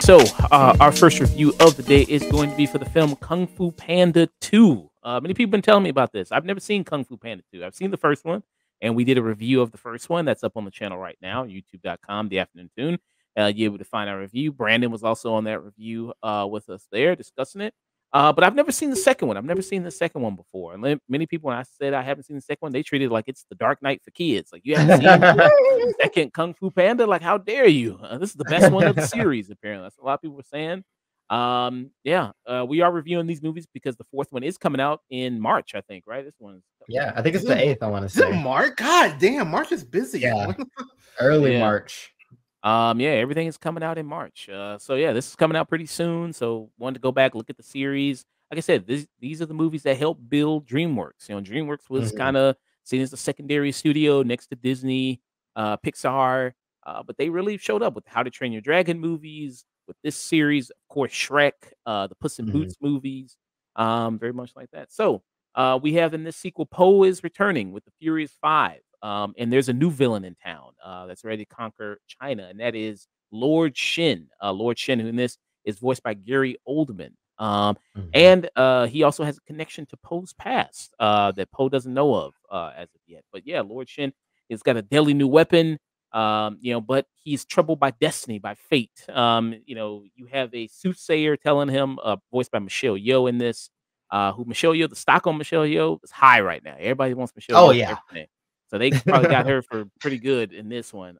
So, our first review of the day is going to be for the film Kung Fu Panda 2. Many people have been telling me about this. I've never seen Kung Fu Panda 2. I've seen the first one, and we did a review of the first one. That's up on the channel right now, youtube.com, The Afternoon Tune. You're able to find our review. Brandon was also on that review with us there discussing it. But I've never seen the second one. I've never seen the second one before. And many people, when I said I haven't seen the second one, they treated it like it's the Dark Knight for kids. Like, you haven't seen the second Kung Fu Panda? Like, how dare you? This is the best one of the series, apparently. That's what a lot of people were saying. We are reviewing these movies because the fourth one is coming out in March, I think, right? This one's I think it's the 8th, I want to Is it say. March? God damn, March is busy. Yeah. Early March. Everything is coming out in March. This is coming out pretty soon. So wanted to go back, look at the series. Like I said, these are the movies that helped build DreamWorks. You know, DreamWorks was kind of seen as a secondary studio next to Disney, Pixar, but they really showed up with How to Train Your Dragon movies, with this series, of course, Shrek, the Puss in Boots movies, very much like that. So we have in this sequel, Poe is returning with the Furious Five. And there's a new villain in town that's ready to conquer China, and that is Lord Shin. Lord Shin, who in this is voiced by Gary Oldman. And he also has a connection to Poe's past that Poe doesn't know of as of yet. But yeah, Lord Shin has got a deadly new weapon, but he's troubled by destiny, by fate. You have a soothsayer telling him, voiced by Michelle Yeoh in this, the stock on Michelle Yeoh is high right now. Everybody wants Michelle Yeoh. Yeah. So they probably got her for pretty good in this one.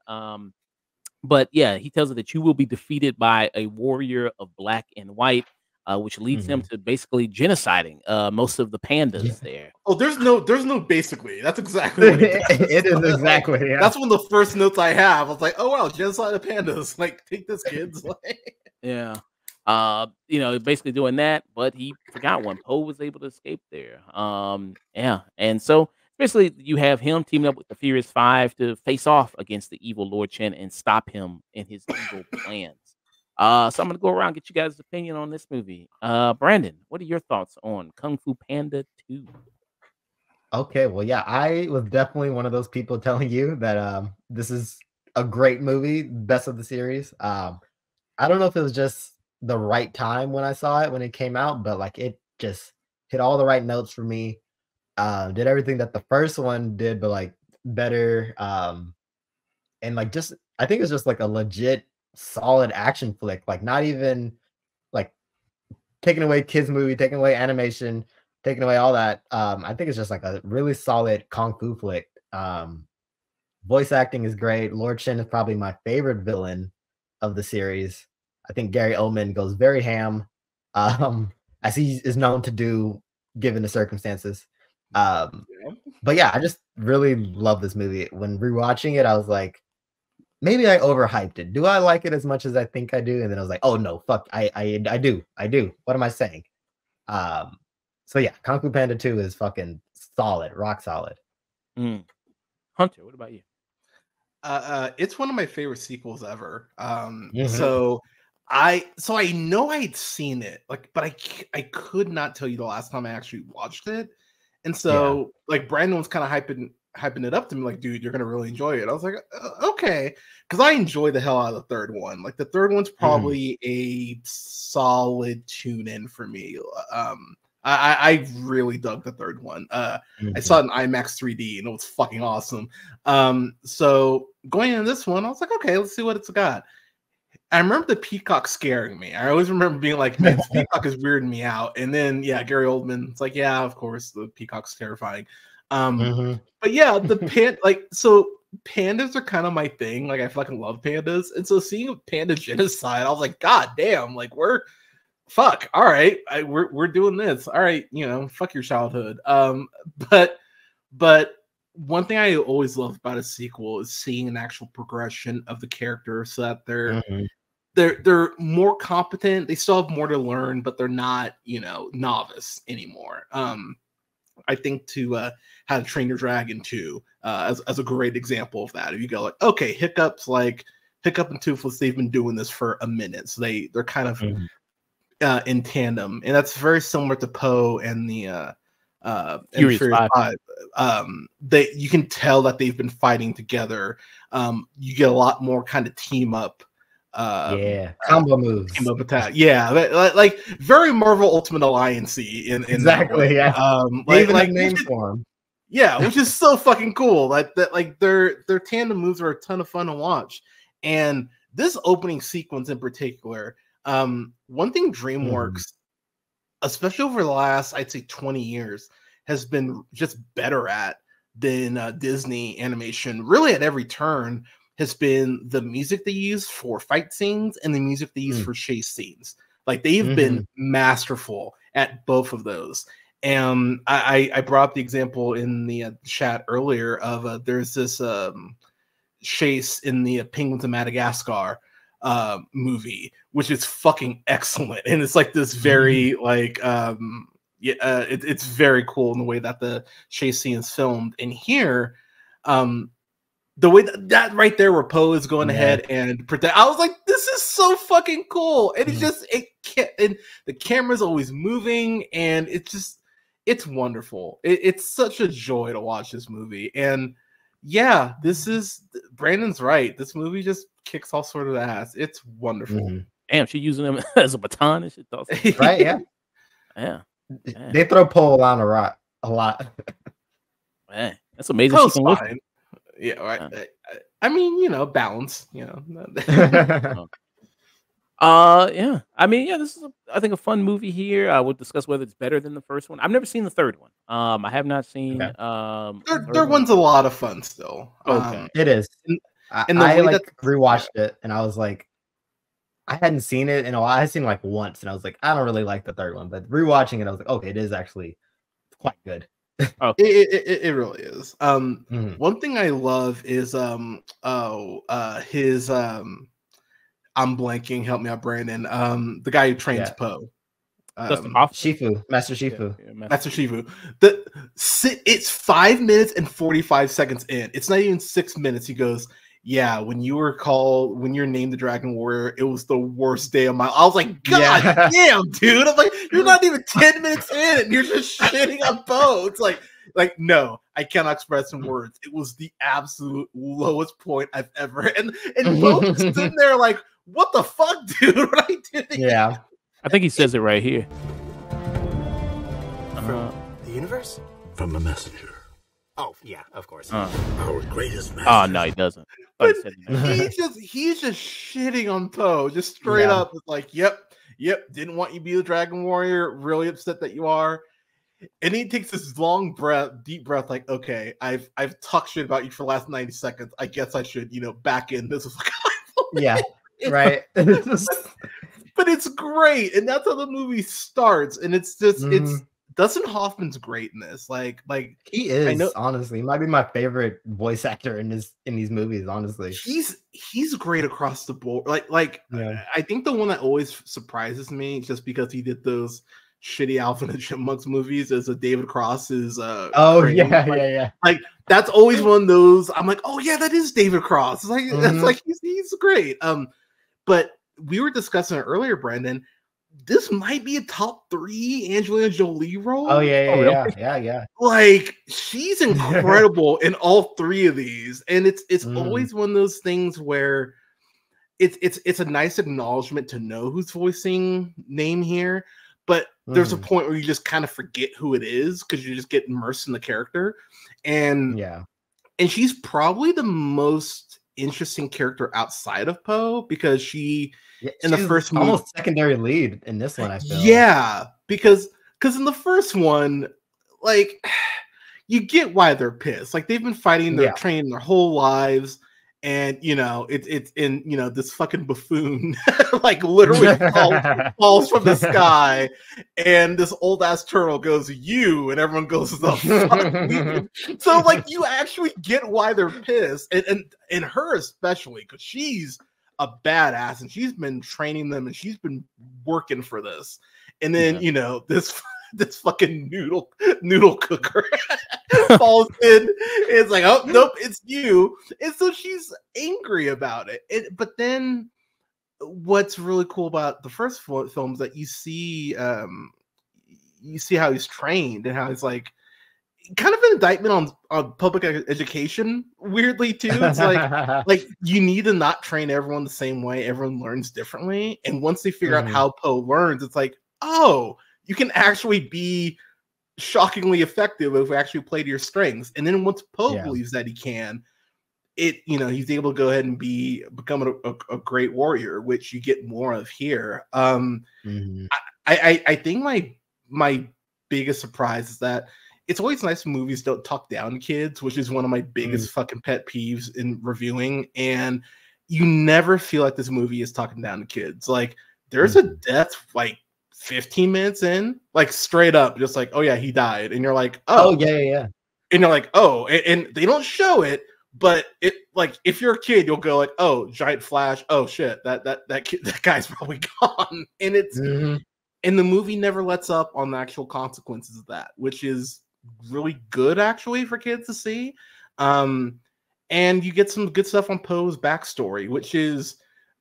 But yeah, he tells her that you will be defeated by a warrior of black and white, which leads him to basically genociding most of the pandas there. Oh, there's no basically. That's exactly what it is exactly. Like, that's one of the first notes I have. I was like, oh wow, genocide of pandas. Like, take this, kids. Yeah. Basically doing that, but he forgot one. Poe was able to escape there. And so basically, you have him teaming up with the Furious Five to face off against the evil Lord Chen and stop him in his evil plans. So I'm going to go around and get you guys' opinion on this movie. Brandon, what are your thoughts on Kung Fu Panda 2? Okay, well, yeah, I was definitely one of those people telling you that this is a great movie, best of the series. I don't know if it was just the right time when I saw it, when it came out, but like it just hit all the right notes for me. Did everything that the first one did, but like better. And like just I think it's just like a legit solid action flick. Like not even like taking away kids movie, taking away animation, taking away all that. I think it's just like a really solid kung fu flick. Voice acting is great. Lord Shin is probably my favorite villain of the series. I think Gary Oldman goes very ham, as he is known to do given the circumstances. But yeah, I just really love this movie. When rewatching it, I was like, maybe I overhyped it. Do I like it as much as I think I do? And then I was like, oh no, fuck, I do. What am I saying? So yeah, Kung Fu Panda 2 is fucking solid, rock solid. Hunter, what about you? It's one of my favorite sequels ever. So I know I'd seen it, like, but I could not tell you the last time I actually watched it. And so like Brandon was kind of hyping it up to me, like, dude, you're gonna really enjoy it. I was like, okay, because I enjoy the hell out of the third one. Like the third one's probably a solid tune in for me. I really dug the third one. I saw it in IMAX 3D and it was fucking awesome. So going into this one, I was like, okay, let's see what it's got. I remember the peacock scaring me. I always remember being like, man, this peacock is weirding me out. And then, yeah, Gary Oldman, it's like, yeah, of course, the peacock's terrifying. But yeah, so pandas are kind of my thing. Like, I fucking love pandas. And so seeing a panda genocide, I was like, God damn, like, all right, we're doing this. All right, fuck your childhood. But one thing I always love about a sequel is seeing an actual progression of the character, so that they're more competent. They still have more to learn, but they're not, novice anymore. I think to How to Train Your Dragon 2 as a great example of that. If you go like, okay, Hiccup and Toothless, they've been doing this for a minute, so they're kind of in tandem, and that's very similar to Poe and the Furious Five. That you can tell that they've been fighting together. You get a lot more kind of team up. Combo moves. Team up attack. Yeah, like very Marvel Ultimate Alliance-y in exactly. That way. They even have names for them. Yeah, which is so fucking cool. Like that, like their tandem moves are a ton of fun to watch. And this opening sequence in particular, one thing DreamWorks, especially over the last, I'd say 20 years, has been just better at than Disney animation, really at every turn, has been the music they use for fight scenes and the music they use for chase scenes. Like they've been masterful at both of those. And I brought up the example in the chat earlier of there's this chase in the Penguins of Madagascar movie, which is fucking excellent. And it's like this very like it's very cool in the way that the chase scene is filmed. And here, the way that right there where Poe is going ahead and protect, I was like, this is so fucking cool. And and the camera's always moving, and it's wonderful. It's such a joy to watch this movie. And yeah, this is, Brandon's right. This movie just kicks all sort of ass. It's wonderful. Damn, she using them as a baton and shit. Right? Yeah. Yeah. They throw Poe around a lot. Man, that's amazing. Poe's fine. Yeah, right. I mean, you know, balance. You know. Yeah. I mean, yeah. This is, I think, a fun movie here. I would discuss whether it's better than the first one. I've never seen the third one. I have not seen. Third one's a lot of fun still. Okay, it is. And I like rewatched it, and I was like, I hadn't seen it in a while. I had seen it like once, and I was like, I don't really like the third one. But rewatching it, I was like, okay, it is actually quite good. It really is. One thing I love is his I'm blanking, help me out, Brandon. The guy who trains Poe. Shifu, Master Shifu. Master Shifu. It's 5 minutes and 45 seconds in. It's not even 6 minutes. He goes, yeah, when you're named the Dragon Warrior, it was the worst day of my life. I was like, God damn, dude. I'm like, you're not even 10 minutes in and you're just shitting on Poe. It's like, no, I cannot express in words. It was the absolute lowest point I've ever. And Poe's sitting there like, what the fuck, dude? What I did? Yeah. I think he says it right here. From the universe? From a messenger. Oh, yeah, of course. Our greatest master. Oh, no, he doesn't. But he's just shitting on Poe, just straight up. It's like, yep, didn't want you to be the Dragon Warrior. Really upset that you are. And he takes this long deep breath, like, okay, I've talked shit about you for the last 90 seconds. I guess I should, back in. This is like, right. But it's great, and that's how the movie starts. And it's just it's Dustin Hoffman's great in this. Like he is, honestly. He might be my favorite voice actor in these movies, honestly. He's great across the board. I think the one that always surprises me, just because he did those shitty Alvin and Chipmunks movies, is a David Cross's Like that's always one of those. I'm like, oh yeah, that is David Cross. It's like that's like he's great. But we were discussing it earlier, Brandon. This might be a top 3 Angelina Jolie role. Oh yeah. Like she's incredible in all 3 of these, and it's always one of those things where it's a nice acknowledgement to know who's voicing name here, but there's a point where you just kind of forget who it is because you just get immersed in the character, and she's probably the most interesting character outside of Poe because she in the first movie, almost secondary lead in this one, I feel. Yeah, because in the first one, like you get why they're pissed. Like they've been fighting, they're training their whole lives, and it's in this fucking buffoon like literally falls from the sky, and this old ass turtle goes, you, and everyone goes, the fuck. So like you actually get why they're pissed, and her especially, because she's a badass and she's been training them and she's been working for this, and then this fucking noodle cooker falls in. It's like, oh nope, it's you. And so she's angry about it. But then what's really cool about the first films that you see how he's trained and how he's like kind of an indictment on public education. Weirdly, too, it's like you need to not train everyone the same way. Everyone learns differently, and once they figure out how Poe learns, it's like, oh, you can actually be shockingly effective if you actually play to your strengths. And then once Poe believes that he can, he's able to go ahead and become a great warrior, which you get more of here. I think my biggest surprise is that it's always nice when movies don't talk down to kids, which is one of my biggest fucking pet peeves in reviewing. And you never feel like this movie is talking down to kids. Like there's a death like 15 minutes in, like straight up, just like, oh yeah, he died. And you're like, oh yeah. And you're like, oh, and they don't show it, but it like if you're a kid, you'll go like, oh, giant flash, oh shit, that guy's probably gone. And it's and the movie never lets up on the actual consequences of that, which is really good actually for kids to see. And you get some good stuff on Poe's backstory, which is,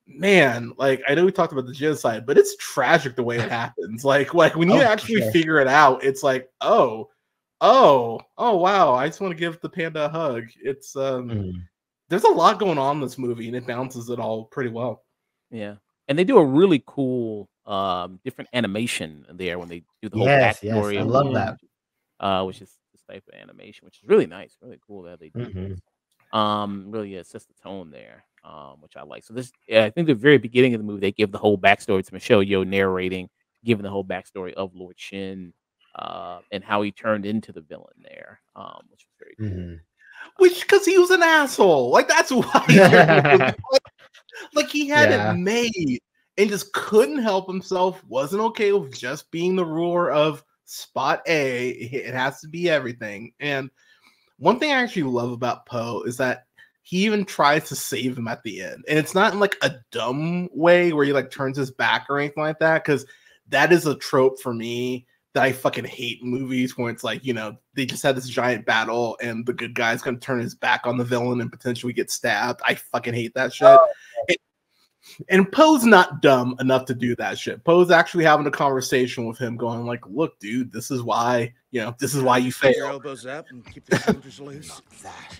man, like I know we talked about the genocide, but it's tragic the way it happens. Like when you actually figure it out, it's like, oh wow, I just want to give the panda a hug. It's there's a lot going on in this movie, and it balances it all pretty well. Yeah, and they do a really cool different animation there when they do the whole backstory. I love that. Which is this type of animation, which is really nice, really cool that they do. Really sets the tone there, which I like. So I think the very beginning of the movie, they give the whole backstory to Michelle Yeoh narrating, giving the whole backstory of Lord Shin, and how he turned into the villain there, which was very cool. Which, because he was an asshole, like that's why. Like he had it made and just couldn't help himself. Wasn't okay with just being the ruler of Spot A. It has to be everything. And one thing I actually love about Poe is that he even tries to save him at the end, and it's not in like a dumb way where he like turns his back or anything like that, because that is a trope for me that I fucking hate in movies, where it's like, they just had this giant battle and the good guy's gonna turn his back on the villain and potentially get stabbed. I fucking hate that shit. And Poe's not dumb enough to do that shit. Poe's actually having a conversation with him, going like, "Look, dude, this is why you fail." Your elbows up and keep the shoulders loose. Not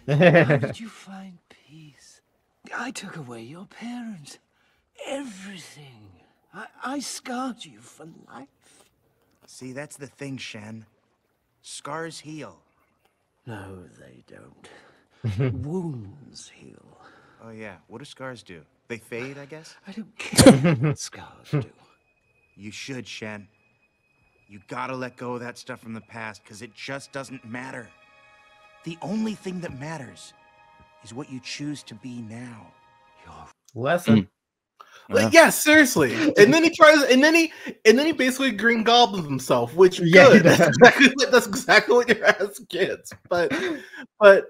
that. How did you find peace? I took away your parents, everything. I scarred you for life. See, that's the thing, Shen. Scars heal. No, they don't. Wounds heal. Oh yeah, what do scars do? They fade, I guess? I don't care what scars do. You should, Shen. You gotta let go of that stuff from the past, because it just doesn't matter. The only thing that matters is what you choose to be now. Lesson. Like, yeah, seriously. And then he tries, and then he basically Green Goblins himself, which good. That's exactly what you're as kids. But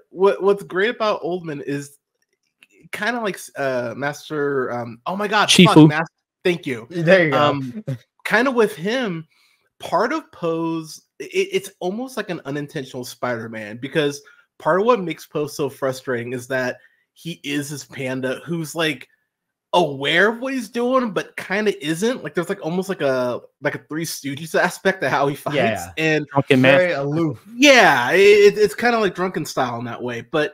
what's great about Oldman is kind of like Master. Oh my God, Shifu. Master, thank you. There you go. Kind of with him, part of Poe's, it's almost like an unintentional Spider-Man, because part of what makes Poe so frustrating is that he is this panda who's like aware of what he's doing, but kind of isn't. Like there's like almost like a Three Stooges aspect to how he fights, and very aloof. Yeah, it's kind of like Drunken style in that way, but.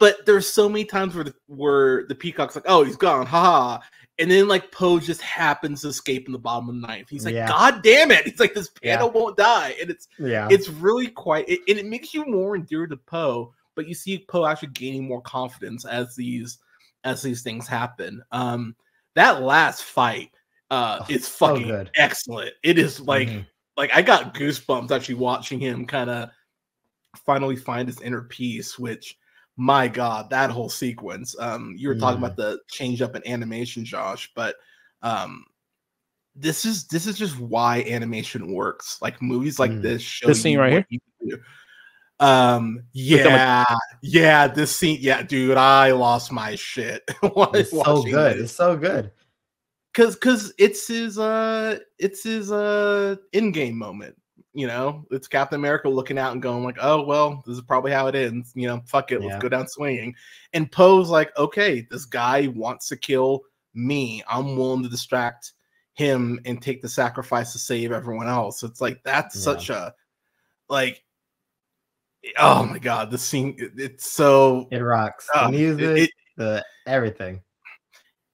But there's so many times where the peacock's like, oh, he's gone, haha. And then like Poe just happens to escape in the bottom of the ninth. He's like, God damn it. He's like, this panda won't die. And it's really quite, and it makes you more endeared to Poe, but you see Poe actually gaining more confidence as these things happen. That last fight is fucking so excellent. It is like I got goosebumps actually watching him kind of finally find his inner peace, which, my God, that whole sequence. You were talking about the change up in animation, Josh, but this is just why animation works. Like movies like this show this scene right here. You can do. This scene, dude, I lost my shit. It's so good. It's so good. Cause it's his in-game moment. It's Captain America looking out and going like, oh, well, this is probably how it ends. Fuck it. Let's go down swinging. And Poe's like, okay, this guy wants to kill me, I'm willing to distract him and take the sacrifice to save everyone else. It's like that's such a like, oh my god, the scene, it's so it rocks. The music, the everything.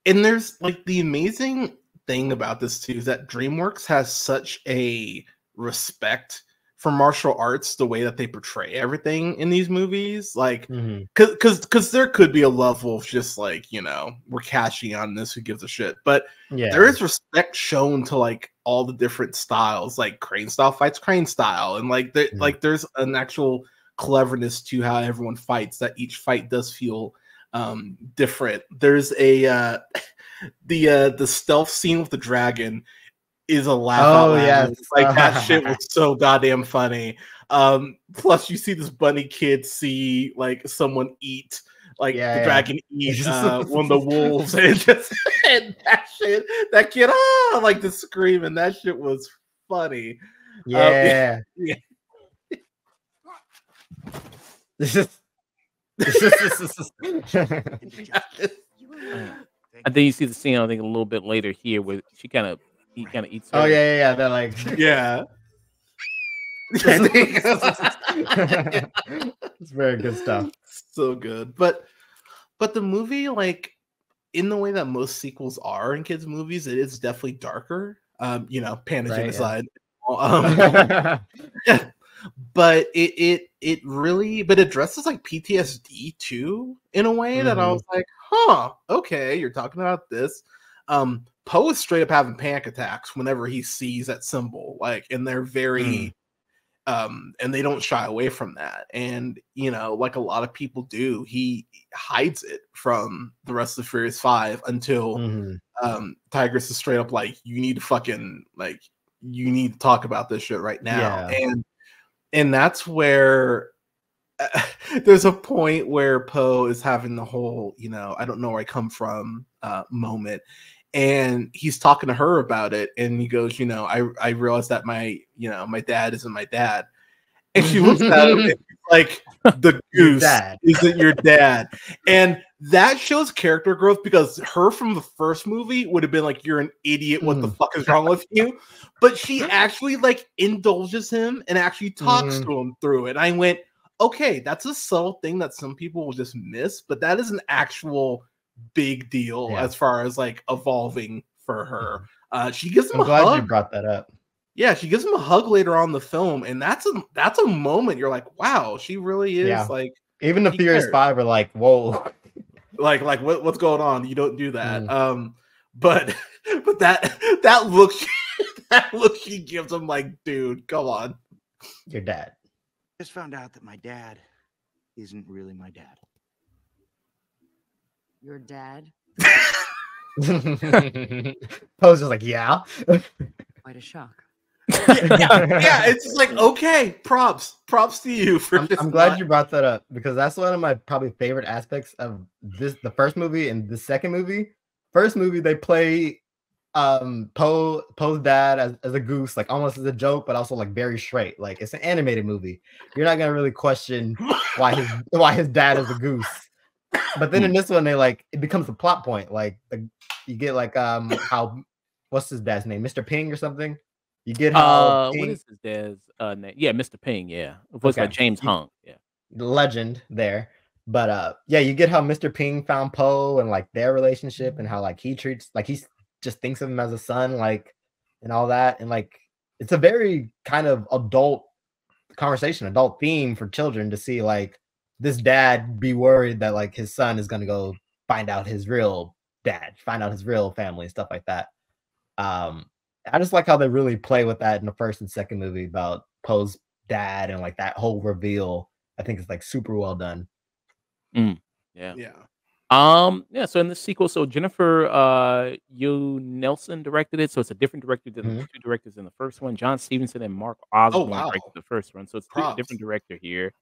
And there's like the amazing thing about this too is that DreamWorks has such a respect for martial arts, the way that they portray everything in these movies, like because there could be a level of just like, you know, we're cashing on this, who gives a shit, but there is respect shown to like all the different styles, like crane style fights crane style, and like like there's an actual cleverness to how everyone fights, that each fight does feel different. There's a the stealth scene with the dragon is a laugh out loud. Like that shit was so goddamn funny. Plus you see this bunny kid see like someone eat like the dragon eat one of the wolves, and just and that kid like the scream, and that shit was funny. Yeah. I think you see the scene, I think, a little bit later here where he kind of eats her. Oh yeah. They're like, it's very good stuff. So good. But the movie, like in the way that most sequels are in kids' movies, it is definitely darker. You know, panda genocide. But it really addresses like PTSD too, in a way that I was like, okay, you're talking about this. Poe is straight up having panic attacks whenever he sees that symbol, like, and they're very and they don't shy away from that. And you know, like a lot of people do, he hides it from the rest of the Furious Five until Tigress is straight up like, you need to fucking like, you need to talk about this shit right now. And that's where there's a point where Poe is having the whole, you know, I don't know where I come from moment. And he's talking to her about it. And he goes, you know, I realized that my dad isn't my dad. And she looks at him and she's like, the goose isn't your dad. And that shows character growth, because her from the first movie would have been like, you're an idiot. What the fuck is wrong with you? But she actually like indulges him and actually talks to him through it. And I went, okay, that's a subtle thing that some people will just miss, but that is an actual big deal as far as like evolving for her. She gives him I'm glad you brought that up. Yeah, she gives him a hug later on in the film, and that's a moment you're like, wow, she really is like. Even the Furious Five are like, whoa, like what's going on? You don't do that. But that look that look she gives him, like, dude, come on, your dad. Just found out that my dad isn't really my dad. Your dad? Poe's just like, yeah. Quite a shock. Yeah, it's just like, okay, props to you for. I'm glad you brought that up, because that's one of my probably favorite aspects of the first movie and the second movie. First movie, they play Poe's dad as a goose, like almost as a joke, but also like very straight. Like, it's an animated movie. You're not gonna really question why his dad is a goose. But then in this one, they like, it becomes a plot point. Like you get like how, what's his dad's name, Mr. Ping or something. You get how what is his dad's name? Yeah, Mr. Ping. Yeah, voiced by James Hong. Yeah, the legend there. But yeah, you get how Mr. Ping found Poe and like their relationship, and how like he treats, like he just thinks of him as a son, like, and all that. And like, it's a very kind of adult conversation, adult theme for children to see, like, this dad be worried that like his son is gonna go find out his real dad, find out his real family and stuff like that. I just like how they really play with that in the first and second movie about Poe's dad, and like that whole reveal. I think it's like super well done. Yeah. So in the sequel, so Jennifer Nelson directed it. So it's a different director than the two directors in the first one. John Stevenson and Mark Osborne directed the first one. So it's a different director here.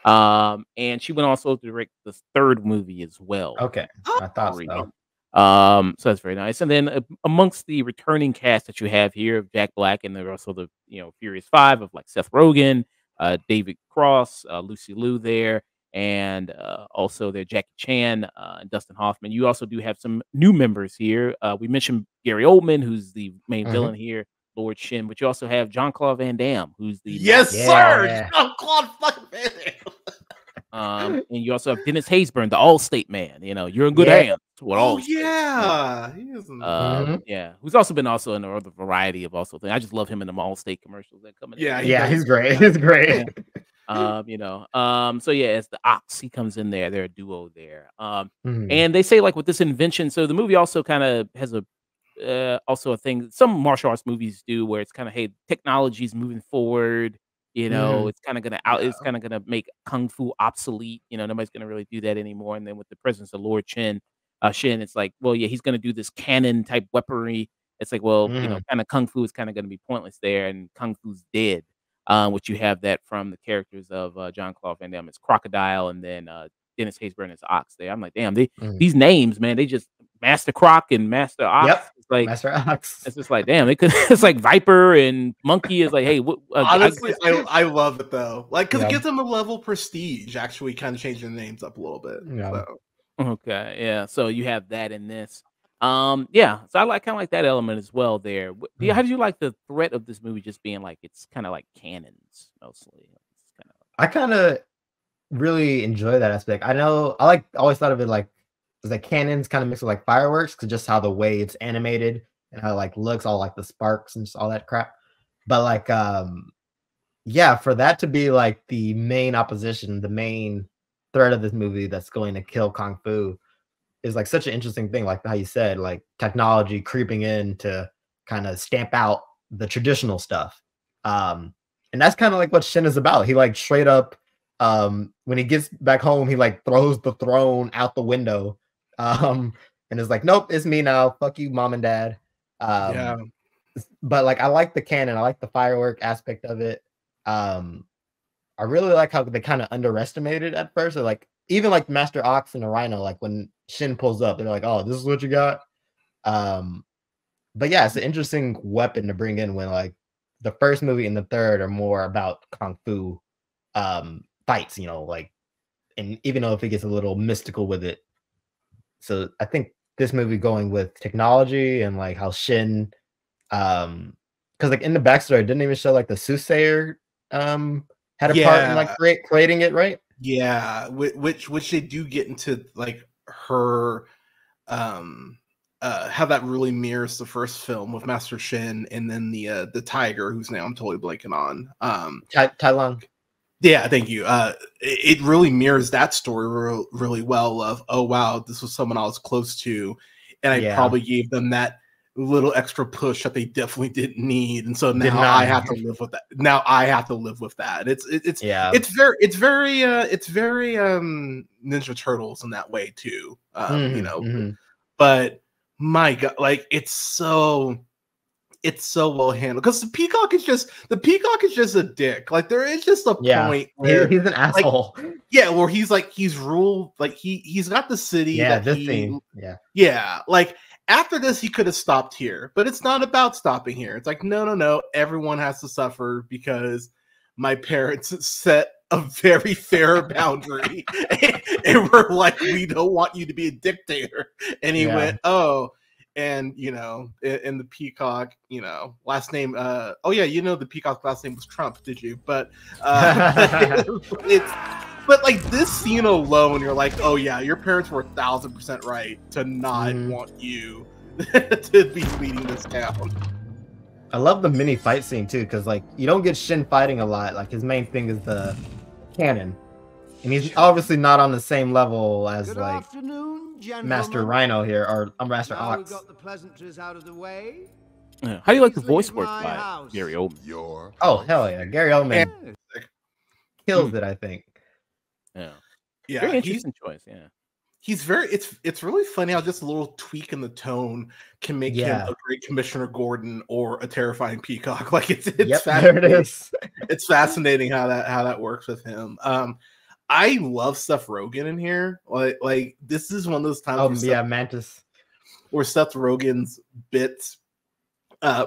And she went also to direct the third movie as well. Okay, I thought so. So that's very nice. And then amongst the returning cast that you have here of Jack Black, and there are also the Furious Five of like Seth Rogen, David Cross, Lucy Liu there, and also there Jackie Chan and Dustin Hoffman. You also do have some new members here. We mentioned Gary Oldman, who's the main villain here, Lord Shin, but you also have Jean-Claude Van Damme, who's the Yes, sir. Jean-Claude fucking Van Damme. and you also have Dennis Haysbert, the Allstate man. You know, you're in good hands. Yeah. Yeah, who's also been also in a variety of also things. I just love him in the Allstate commercials that come in. Yeah, he's great. He's great. You know, so yeah, it's the Ox. He comes in there. They're a duo there. And they say like with this invention. So the movie also kind of has a also a thing some martial arts movies do where it's kind of, hey, technology is moving forward. You know, it's kind of gonna it's kind of gonna make kung fu obsolete. You know, nobody's gonna really do that anymore. And then with the presence of Lord Shin, it's like, well, yeah, he's gonna do this cannon type weaponry. It's like, well, you know, kind of kung fu is kind of gonna be pointless there, and kung fu's dead. Which you have that from the characters of Jean-Claude Van Damme. It's Crocodile, and then Dennis Haysbert is Ox there. I'm like, damn, these names, man, they just Master Croc and Master Ox. Yep. It's like Master Ox. It's just like, damn, they could. It's like Viper and Monkey is like, hey, honestly, I love it though, like because it gives them a level of prestige. Actually, kind of changing the names up a little bit. Yeah. So. Okay, yeah. So you have that in this. Yeah. So I like kind of like that element as well there. How do you like the threat of this movie just being like it's kind of like cannons mostly? I kind of really enjoy that aspect. I know I always thought of it like it's like cannons kind of mixed with like fireworks because just how the way it's animated and how it like looks all like the sparks and just all that crap. But like yeah, for that to be like the main opposition, the main threat of this movie that's going to kill Kung Fu is like such an interesting thing, like how you said, like technology creeping in to kind of stamp out the traditional stuff. And that's kind of like what Shin is about. He like straight up when he gets back home, he like throws the throne out the window and is like, nope, it's me now, fuck you, mom and dad. Yeah, but like I like the cannon, I like the firework aspect of it. I really like how they kind of underestimated at first. Or like even like Master Ox and the Rhino, like when Shin pulls up, they're like, oh, this is what you got. But yeah, it's an interesting weapon to bring in when like the first movie and the third are more about kung fu fights, you know, like, and even though if it gets a little mystical with it. So I think this movie going with technology and like how Shin because like in the backstory it didn't even show like the soothsayer had a part in like creating it, right? Yeah, which they do get into like her how that really mirrors the first film with Master Shin, and then the tiger whose name I'm totally blanking on. Tai Lung. Yeah, thank you. It really mirrors that story really well of, oh wow, this was someone I was close to, and I probably gave them that little extra push that they definitely didn't need, and so now I have to live with that. Now I have to live with that. It's very Ninja Turtles in that way too. You know, but my God, like it's so well handled because the peacock is just a dick. Like there is just a point where he's an asshole. Like, where he's ruled, like he's got the city. Like after this he could have stopped here, but it's not about stopping here. It's like no, everyone has to suffer because my parents set a very fair boundary and we're like, we don't want you to be a dictator. And he went, oh. And you know, in the peacock, you know, last name. Oh yeah, you know the peacock's last name was Trump, did you? But but like this scene alone, you're like, oh yeah, your parents were 1000% right to not want you to be leading this town. I love the mini fight scene too, because like you don't get Shin fighting a lot. Like his main thing is the cannon, and he's obviously not on the same level as like Master Rhino here, or Master Ox. Got the pleasantries out of the way. Yeah. How do you like the voice work by Gary Oldman? Oh hell yeah, Gary Oldman kills it. I think. Yeah, very interesting choice. Yeah, he's very. It's really funny how just a little tweak in the tone can make him a great Commissioner Gordon or a terrifying peacock. Like it's fascinating. There it is. It's fascinating how that works with him. I love Seth Rogen in here. Like this is one of those times. Mantis, where Seth Rogen's bits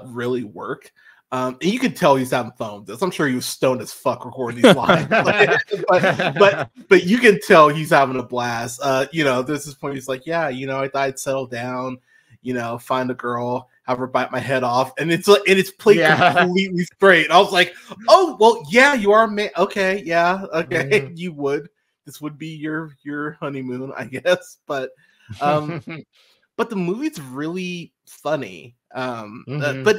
really work. And you can tell he's having fun with this. I'm sure he was stoned as fuck recording these lines, but you can tell he's having a blast. You know, there's this point he's like, yeah, you know, I thought I'd settle down, you know, find a girl, have her bite my head off, and it's played completely straight. I was like, oh well, yeah, you are man. Okay, yeah, okay, you would. This would be your honeymoon, I guess. But but the movie's really funny. But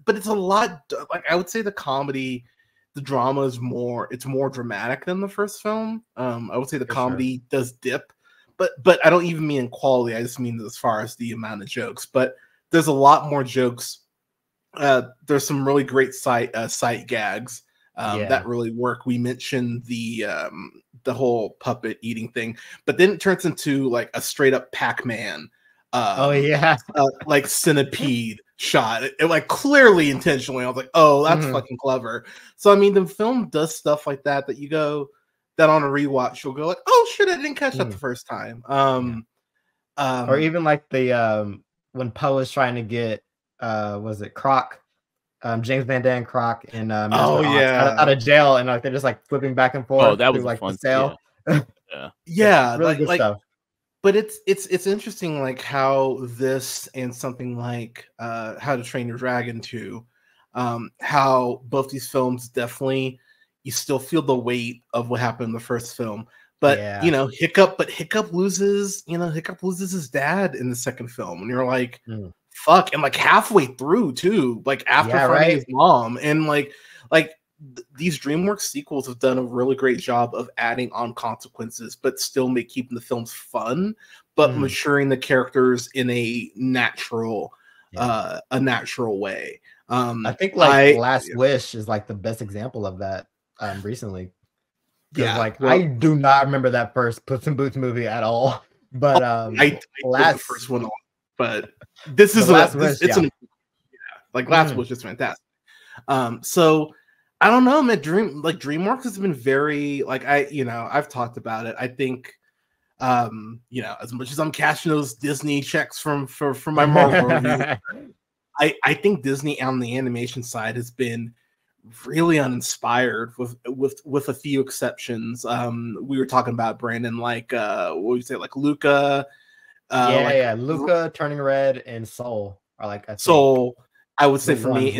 it's a lot, like I would say the comedy, the drama is more dramatic than the first film. I would say the comedy does dip, but I don't even mean in quality. I just mean as far as the amount of jokes. But there's a lot more jokes. There's some really great sight gags that really work. We mentioned the whole puppet eating thing, but then it turns into like a straight up Pac-Man. Like centipede shot. It like clearly intentionally. I was like, oh, that's fucking clever. So I mean, the film does stuff like that you go that on a rewatch you'll go like, oh shit, I didn't catch that the first time. Or even like the when Poe is trying to get was it Croc, James Van Damme Croc and out of jail, and like they're just like flipping back and forth. Oh, that was like fun the sail. Really good stuff. But it's interesting, like how this and something like How to Train Your Dragon 2, how both these films definitely you still feel the weight of what happened in the first film. But you know, Hiccup loses his dad in the second film, and you're like, fuck, and like halfway through too, like after finding his mom, and like these DreamWorks sequels have done a really great job of adding on consequences, but still keeping the films fun, but maturing the characters in a natural way. I think like Last Wish is like the best example of that recently. I do not remember that first Puss in Boots movie at all. But I the first one, but this is Last Wish was just fantastic. So I don't know, man. DreamWorks has been very I've talked about it. I think as much as I'm cashing those Disney checks from my Marvel review, I think Disney on the animation side has been really uninspired with a few exceptions. We were talking about Brandon, like what would you say, like Luca? Luca, Turning Red, and Soul are like Soul. I would say for me,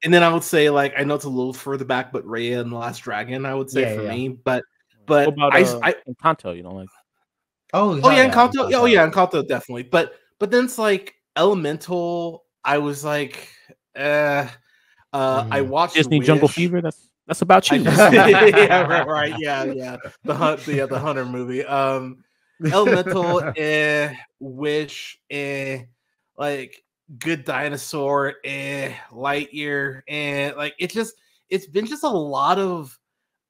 and then I would say, like, I know it's a little further back, but Raya and the Last Dragon, I would say for me. But what about Encanto? You don't like? Encanto. Encanto definitely. But then it's like Elemental. I was like, I watched Disney Wish. Jungle Fever. That's about you. right. Yeah. The Hunter movie. Elemental, Wish, like Good Dinosaur, Lightyear, and like it's been just a lot of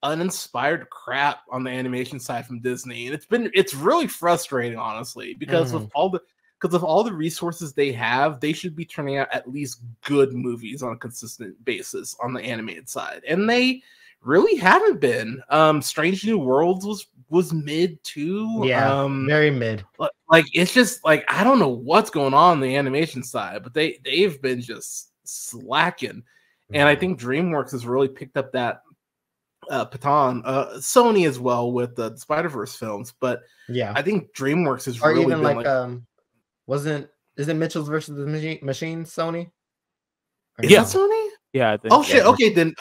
uninspired crap on the animation side from Disney, and it's really frustrating, honestly, because of all the resources they have, they should be turning out at least good movies on a consistent basis on the animated side, and they really haven't been. Strange New Worlds was mid too. Very mid. Like it's just like I don't know what's going on the animation side, but they've been just slacking, and I think DreamWorks has really picked up that baton. Sony as well with the Spider-Verse films, but I think DreamWorks has really even been is it Mitchell's versus the Machine Sony? Is that Sony? Yeah, I think. Oh shit. Okay, then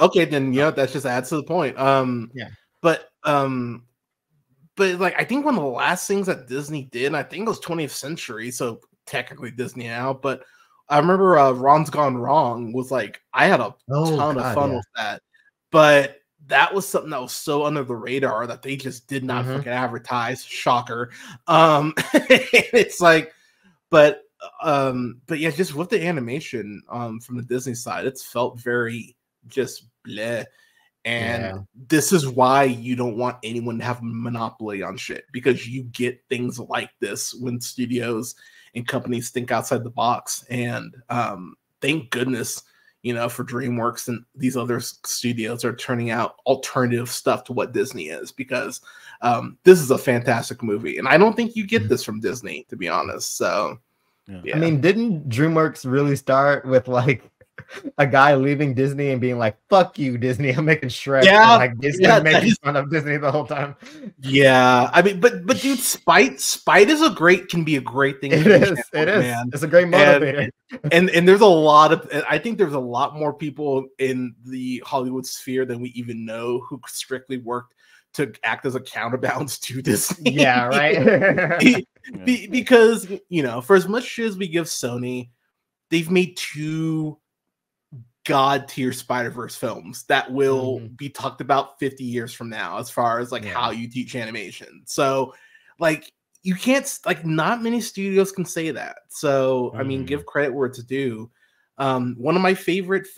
that just adds to the point. But like I think one of the last things that Disney did, I think it was 20th Century, so technically Disney now, but I remember Ron's Gone Wrong was like I had a ton of fun with that. But that was something that was so under the radar that they just did not fucking advertise. Shocker. It's like, but yeah, just with the animation from the Disney side, it's felt very just bleh. And this is why you don't want anyone to have a monopoly on shit, because you get things like this when studios and companies think outside the box. And thank goodness, for DreamWorks and these other studios are turning out alternative stuff to what Disney is, because this is a fantastic movie. And I don't think you get this from Disney, to be honest. So, I mean, didn't DreamWorks really start with like a guy leaving Disney and being like, "Fuck you, Disney! I'm making Shrek." Yeah, and like Disney making fun of Disney the whole time. Yeah, I mean, but dude, spite can be a great thing. It is. It is. Man. It's a great motivator. And there's a lot of. I think there's a lot more people in the Hollywood sphere than we even know who strictly worked to act as a counterbalance to Disney. Yeah, right. Because for as much as we give Sony, they've made 2 god tier Spider-Verse films that will be talked about 50 years from now as far as like how you teach animation. So like you can't, like, not many studios can say that. So I mean, give credit where it's due. One of my favorite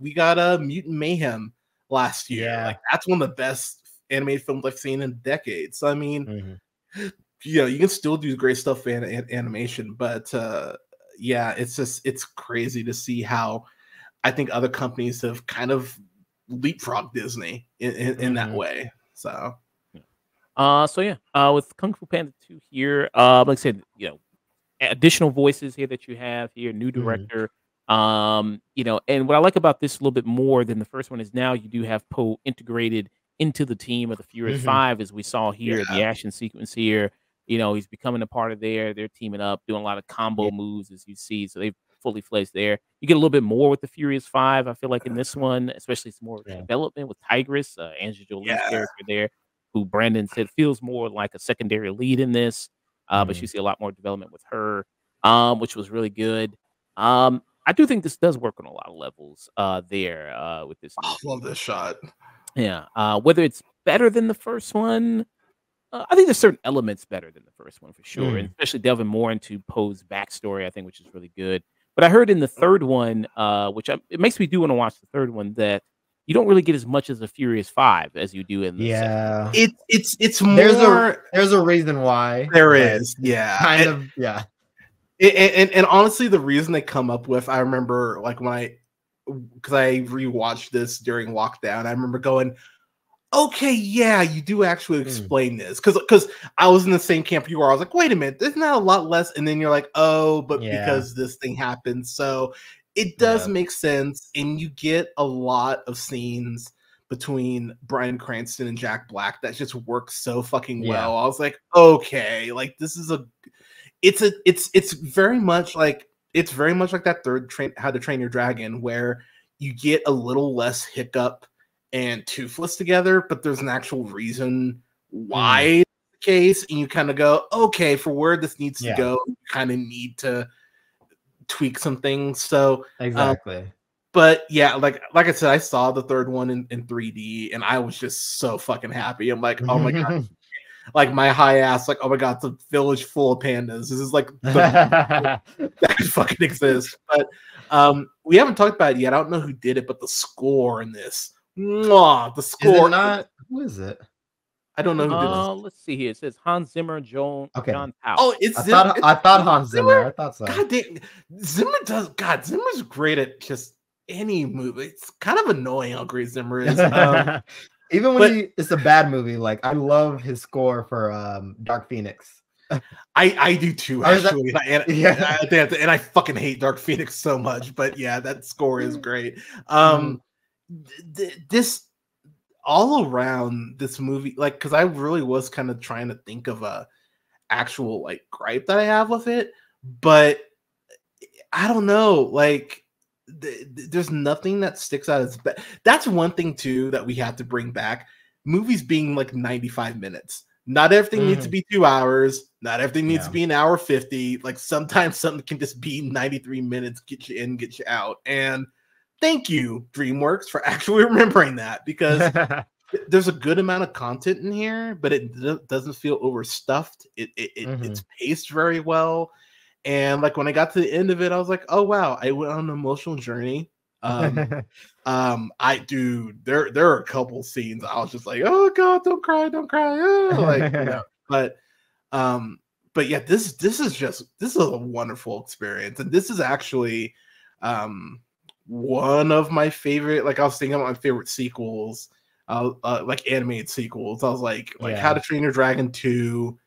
we got Mutant Mayhem last year. Like that's one of the best animated films I've seen in decades. So I mean, you can still do great stuff in animation, but it's crazy to see how I think other companies have kind of leapfrogged Disney in that way. So, with Kung Fu Panda 2 here, like I said, additional voices here that you have here, new director, and what I like about this a little bit more than the first one is now you do have Poe integrated into the team of the Furious Five, as we saw here in the action sequence here. He's becoming a part of they're teaming up, doing a lot of combo moves, as you see. So they've fully fledged there. You get a little bit more with the Furious Five, I feel like, in this one, especially some more development with Tigress, Angela Jolie's character there, who Brandon said feels more like a secondary lead in this. But you see a lot more development with her, which was really good. I do think this does work on a lot of levels there with this. I love this shot. Yeah. Whether it's better than the first one, I think there's certain elements better than the first one for sure, and especially delving more into Poe's backstory, I think, which is really good. But I heard in the third one, it makes me do want to watch the third one, that you don't really get as much as the Furious Five as you do in the second one. It's more. There's a reason why. There is, And honestly, the reason they come up with, I remember like because I rewatched this during lockdown, I remember going, okay, yeah, you do actually explain this, because I was in the same camp you were. I was like, wait a minute, there's not a lot less, and then you're like, oh, but because this thing happened, so it does make sense, and you get a lot of scenes between Bryan Cranston and Jack Black that just work so fucking well. I was like, okay, like this is it's very much like that third How to Train Your Dragon, where you get a little less hiccup and Toothless together, but there's an actual reason why it's the case, and you kind of go, okay, for where this needs to go, you kind of need to tweak some things. So exactly. But yeah, like I said, I saw the third one in 3D, and I was just so fucking happy. I'm like, oh my god. Like my high ass, like, oh my god, it's a village full of pandas. This is like that could fucking exist. But we haven't talked about it yet. I don't know who did it, but the score in this. The score. Who is it? I don't know who did it. Let's see here. It says Hans Zimmer, John Powell. Oh, it's I thought Hans Zimmer. I thought so. God damn, Zimmer's great at just any movie. It's kind of annoying how great Zimmer is. Even when it's a bad movie, like I love his score for Dark Phoenix. I do too, actually. And I fucking hate Dark Phoenix so much, but yeah, that score is great. This all around this movie, like, because I really was kind of trying to think of a actual like gripe that I have with it, but I don't know, like there's nothing that sticks out as bad. That's one thing too that we have to bring back: movies being like 95 minutes. Not everything needs to be 2 hours. Not everything needs to be an hour 50. Like sometimes something can just be 93 minutes, get you in, get you out. And thank you, DreamWorks, for actually remembering that, because there's a good amount of content in here, but it doesn't feel overstuffed. It's paced very well. And like when I got to the end of it, I was like, oh wow, I went on an emotional journey. There are a couple scenes I was just like, oh god, don't cry. Oh, like, but yeah, this is a wonderful experience, and this is actually one of my favorite. Like I was thinking about my favorite sequels, like animated sequels. I was like How to Train Your Dragon 2,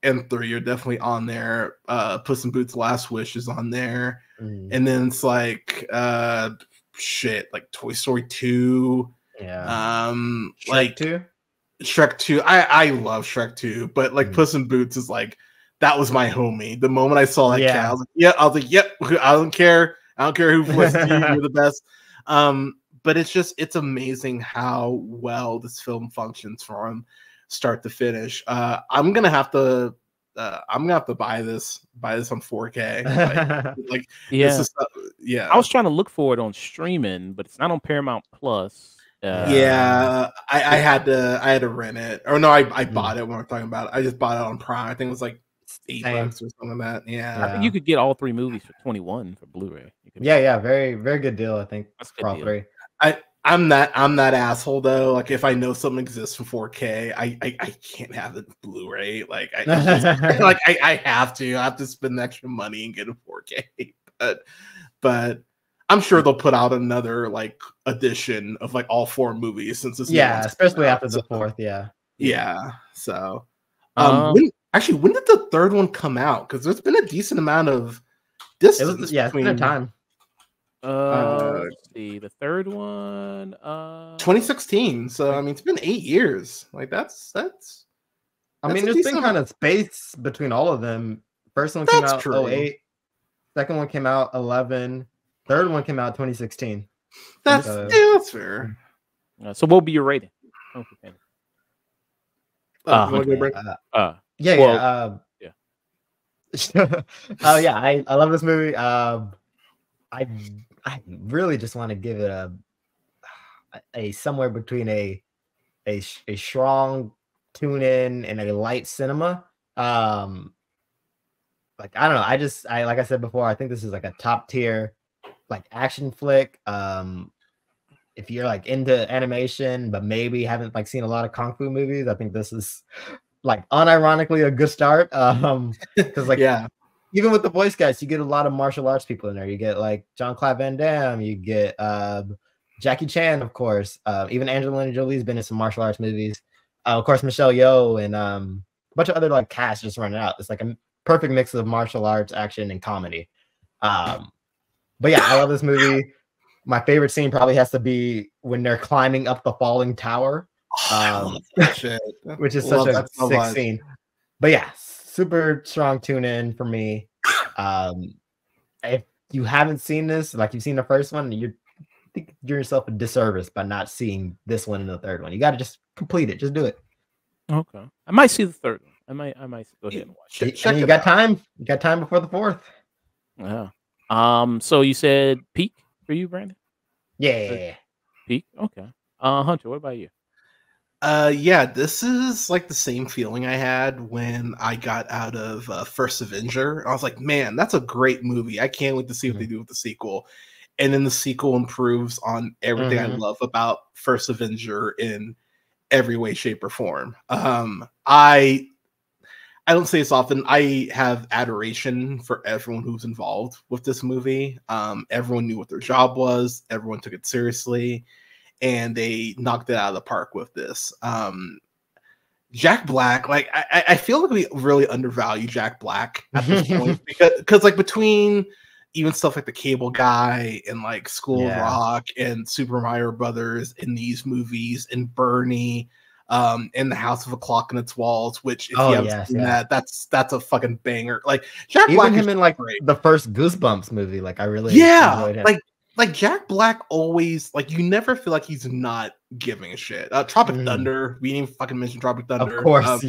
and 3 are definitely on there. Puss in Boots: Last Wish is on there, and then it's like shit, like Toy Story 2. Yeah. Like 2. Shrek 2. I love Shrek 2, but like Puss in Boots is like, that was my homie. The moment I saw that cat, I was like, yep, I don't care. I don't care who listens to you, you're the best. But it's amazing how well this film functions from start to finish. I'm gonna have to buy this on 4K. Like yeah. This is, yeah. I was trying to look for it on streaming, but it's not on Paramount Plus. I had to rent it. Or no, I bought it when we're talking about it. I just bought it on Prime. I think it was like $8 or something like that. Yeah. I think you could get all 3 movies for $21 for Blu-ray. Yeah, very, very good deal, I think. That's a for all deal. 3. I'm that asshole though. Like if I know something exists for 4K, I can't have it Blu-ray. Like I have to spend extra money and get a 4K. But I'm sure they'll put out another like edition of like all 4 movies since this. Yeah, especially after the 4th. Yeah. So when did the 3rd one come out? Because there's been a decent amount of distance. It's been a time. Let's see, the 3rd one, 2016. So I mean, it's been 8 years. Like that's. I mean, there's been kind of space between all of them. First one came out 2008. Second one came out 2011. Third one came out 2016. That's fair. So what will be your rating? I love this movie. I really just want to give it a somewhere between a strong tune in and a light cinema. Like I don't know. I like I said before, I think this is like a top tier like action flick. If you're like into animation but maybe haven't like seen a lot of kung fu movies, I think this is like unironically a good start. Because like even with the voice guys, you get a lot of martial arts people in there. You get like Jean-Claude Van Damme, you get Jackie Chan, of course. Even Angelina Jolie's been in some martial arts movies. Of course, Michelle Yeoh and a bunch of other like cast just running out. It's like a perfect mix of martial arts, action, and comedy. But yeah, I love this movie. My favorite scene probably has to be when they're climbing up the falling tower, which is such a sick scene. But yeah, super strong tune in for me. If you haven't seen this, like you've seen the first one, you think you're yourself a disservice by not seeing this one and the 3rd one. You got to just complete it. Just do it. Okay, I might see the 3rd one. I might go ahead and watch it. And you got time. You got time before the 4th. Yeah. So you said peak for you, Brandon? Yeah. Peak. Okay. Hunter, what about you? Yeah, this is like the same feeling I had when I got out of First Avenger. I was like, man, that's a great movie. I can't wait to see what they do with the sequel. And then the sequel improves on everything I love about First Avenger in every way, shape, or form. I don't say this often. I have adoration for everyone who's involved with this movie. Everyone knew what their job was. Everyone took it seriously, and they knocked it out of the park with this. Jack Black, like I feel like we really undervalue Jack Black at this point because like between even stuff like The Cable Guy and like School of Rock and Super Mario Brothers in these movies and Bernie. In The House of a Clock in Its Walls, which if you haven't seen that, that's a fucking banger. Like Jack Black, him in like great. The first Goosebumps movie, like I really enjoyed him. Like Jack Black always, like you never feel like he's not giving a shit. Tropic Thunder, we didn't even fucking mention Tropic Thunder, of course,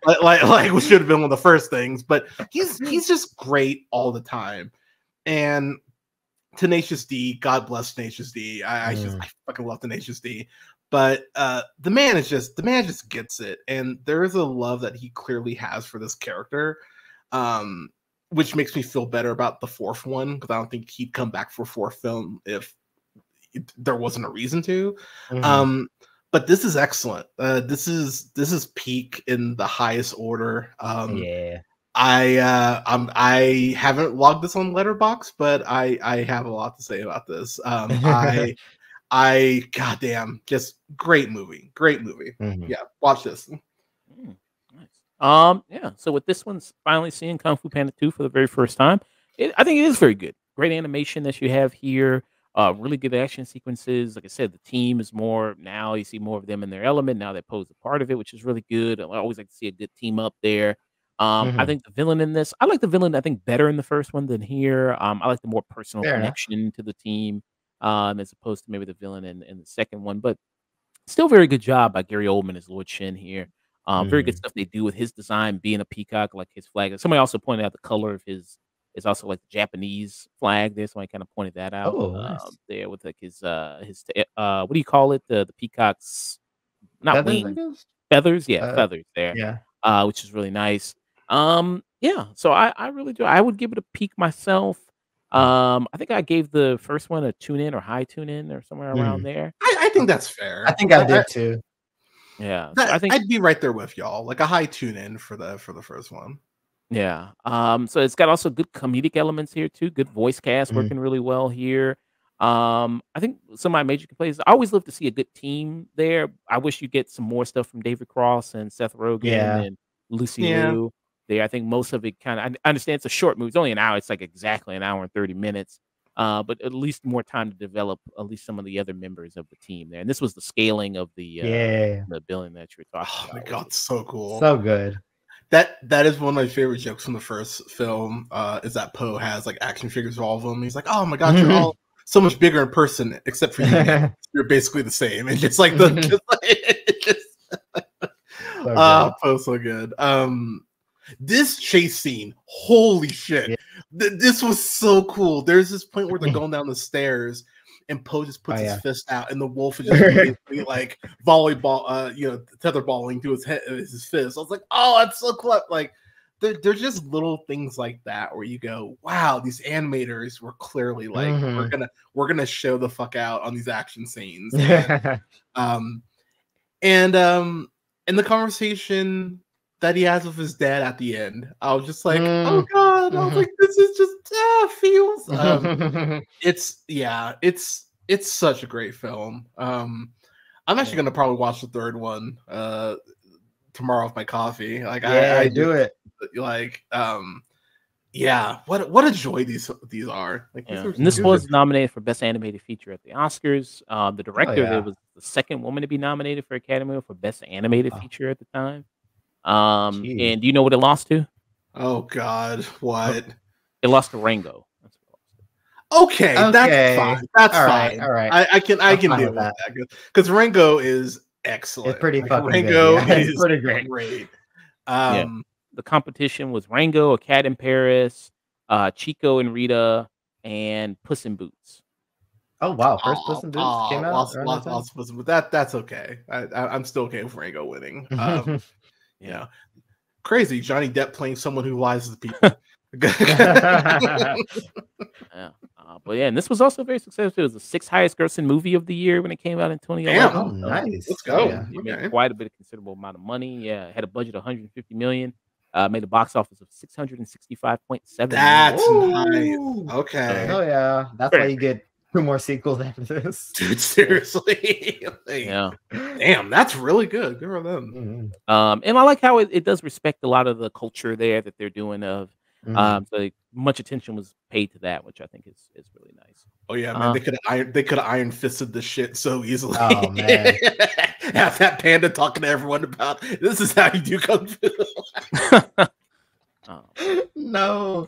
like we should have been one of the first things, but he's just great all the time. And Tenacious D, God bless Tenacious D. I fucking love Tenacious D. But the man just gets it, and there is a love that he clearly has for this character, which makes me feel better about the 4th one because I don't think he'd come back for a 4th film if there wasn't a reason to. But this is excellent. This is peak in the highest order. I haven't logged this on Letterboxd, but I have a lot to say about this. Goddamn, just great movie. Yeah, watch this. Nice. Yeah. So with this one's finally seeing Kung Fu Panda 2 for the very first time, I think it is very good. Great animation that you have here. Really good action sequences. Like I said, the team is more now. You see more of them in their element now. They pose a part of it, which is really good. I always like to see a good team up there. I Mhm. think the villain in this, I like the villain. I think better in the first one than here. I like the more personal Fair enough. connection to the team, as opposed to maybe the villain in the second one. But still very good job by Gary Oldman as Lord Shin here. Very good Mhm. stuff they do with his design being a peacock, like his flag. Somebody also pointed out the color of his is also like the Japanese flag there. Somebody kind of pointed that out Oh, nice. there with like what do you call it? The peacock's not Feathers, I wings, guess? feathers. Yeah, Uh, feathers there, yeah. which is really nice. Yeah, so I really do. I would give it a peak myself. I think I gave the first one a tune in or high tune in or somewhere around Mhm. there. I think that's I fair. think I did too. Yeah, so I think I'd be right there with y'all. Like a high tune in for the first one. yeah. So it's got also good comedic elements here too. Good voice cast Mhm. working really well here. I think some of my major complaints. I always love to see a good team there. I wish you get some more stuff from David Cross and Seth Rogen Yeah. and Lucy Yeah. Liu. There, I think most of it kind of. I understand it's a short movie. It's only an hour. It's like exactly an hour and 30 minutes. But at least more time to develop at least some of the other members of the team there. And this was the scaling of Yeah. the billing that you're talking Oh my about. god, so cool. So good. That is one of my favorite jokes from the first film. Is that Poe has like action figures of all of them. He's like, "Oh my god, you're all so much bigger in person, except for you. Man. You're basically the same." And just like So good. Poe's so good. This chase scene, holy shit! Yeah. This was so cool. There's this point where they're going down the stairs, and Poe just puts his fist out, and the wolf is just basically like volleyball, tetherballing to his head, his fist. I was like, oh, that's so cool. Like, there's just little things like that where you go, wow, these animators were clearly like, we're gonna show the fuck out on these action scenes. And the conversation that he has with his dad at the end, I was just like, oh god, I was like, this is just feels. It's such a great film. I'm actually gonna probably watch the third one tomorrow with my coffee. Like, I do it. Like, yeah, what a joy these are. Like, and this was nominated for Best Animated Feature at the Oscars. The director there was the second woman to be nominated for Academy Award for Best Animated Feature at the time. And do you know what it lost to? Oh God, what? It lost to Rango. Okay, that's fine. That's fine. All right. I can deal with that because Rango is excellent. It's pretty fucking Rango good. Yeah. is pretty great. The competition was Rango, A Cat in Paris, Chico and Rita, and Puss in Boots. Oh wow! First Puss in Boots came out. But that's okay. I'm still okay with Rango winning. Yeah, crazy. Johnny Depp playing someone who lies to people. But yeah, and this was also very successful. It was the sixth highest grossing movie of the year when it came out in 2011. Oh, nice. Let's go. It made quite a bit of considerable amount of money. Yeah, it had a budget of 150 million. Made a box office of 665.7. That's nice. Okay. Oh yeah, that's why you get 2 more sequels after this. Dude, seriously. Yeah. Damn, that's really good. Good for them. And I like how it does respect a lot of the culture there that they're doing of. So much attention was paid to that, which I think is really nice. Oh yeah, man, they could have iron fisted the shit so easily. Oh man, have that panda talking to everyone about this is how you do kung fu. No,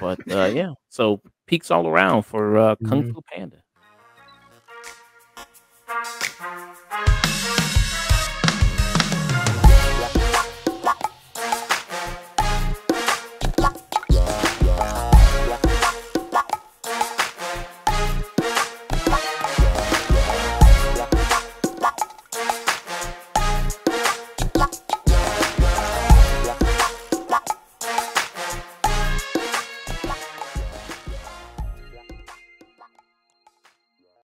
but yeah, so peaks all around for Kung Fu Panda.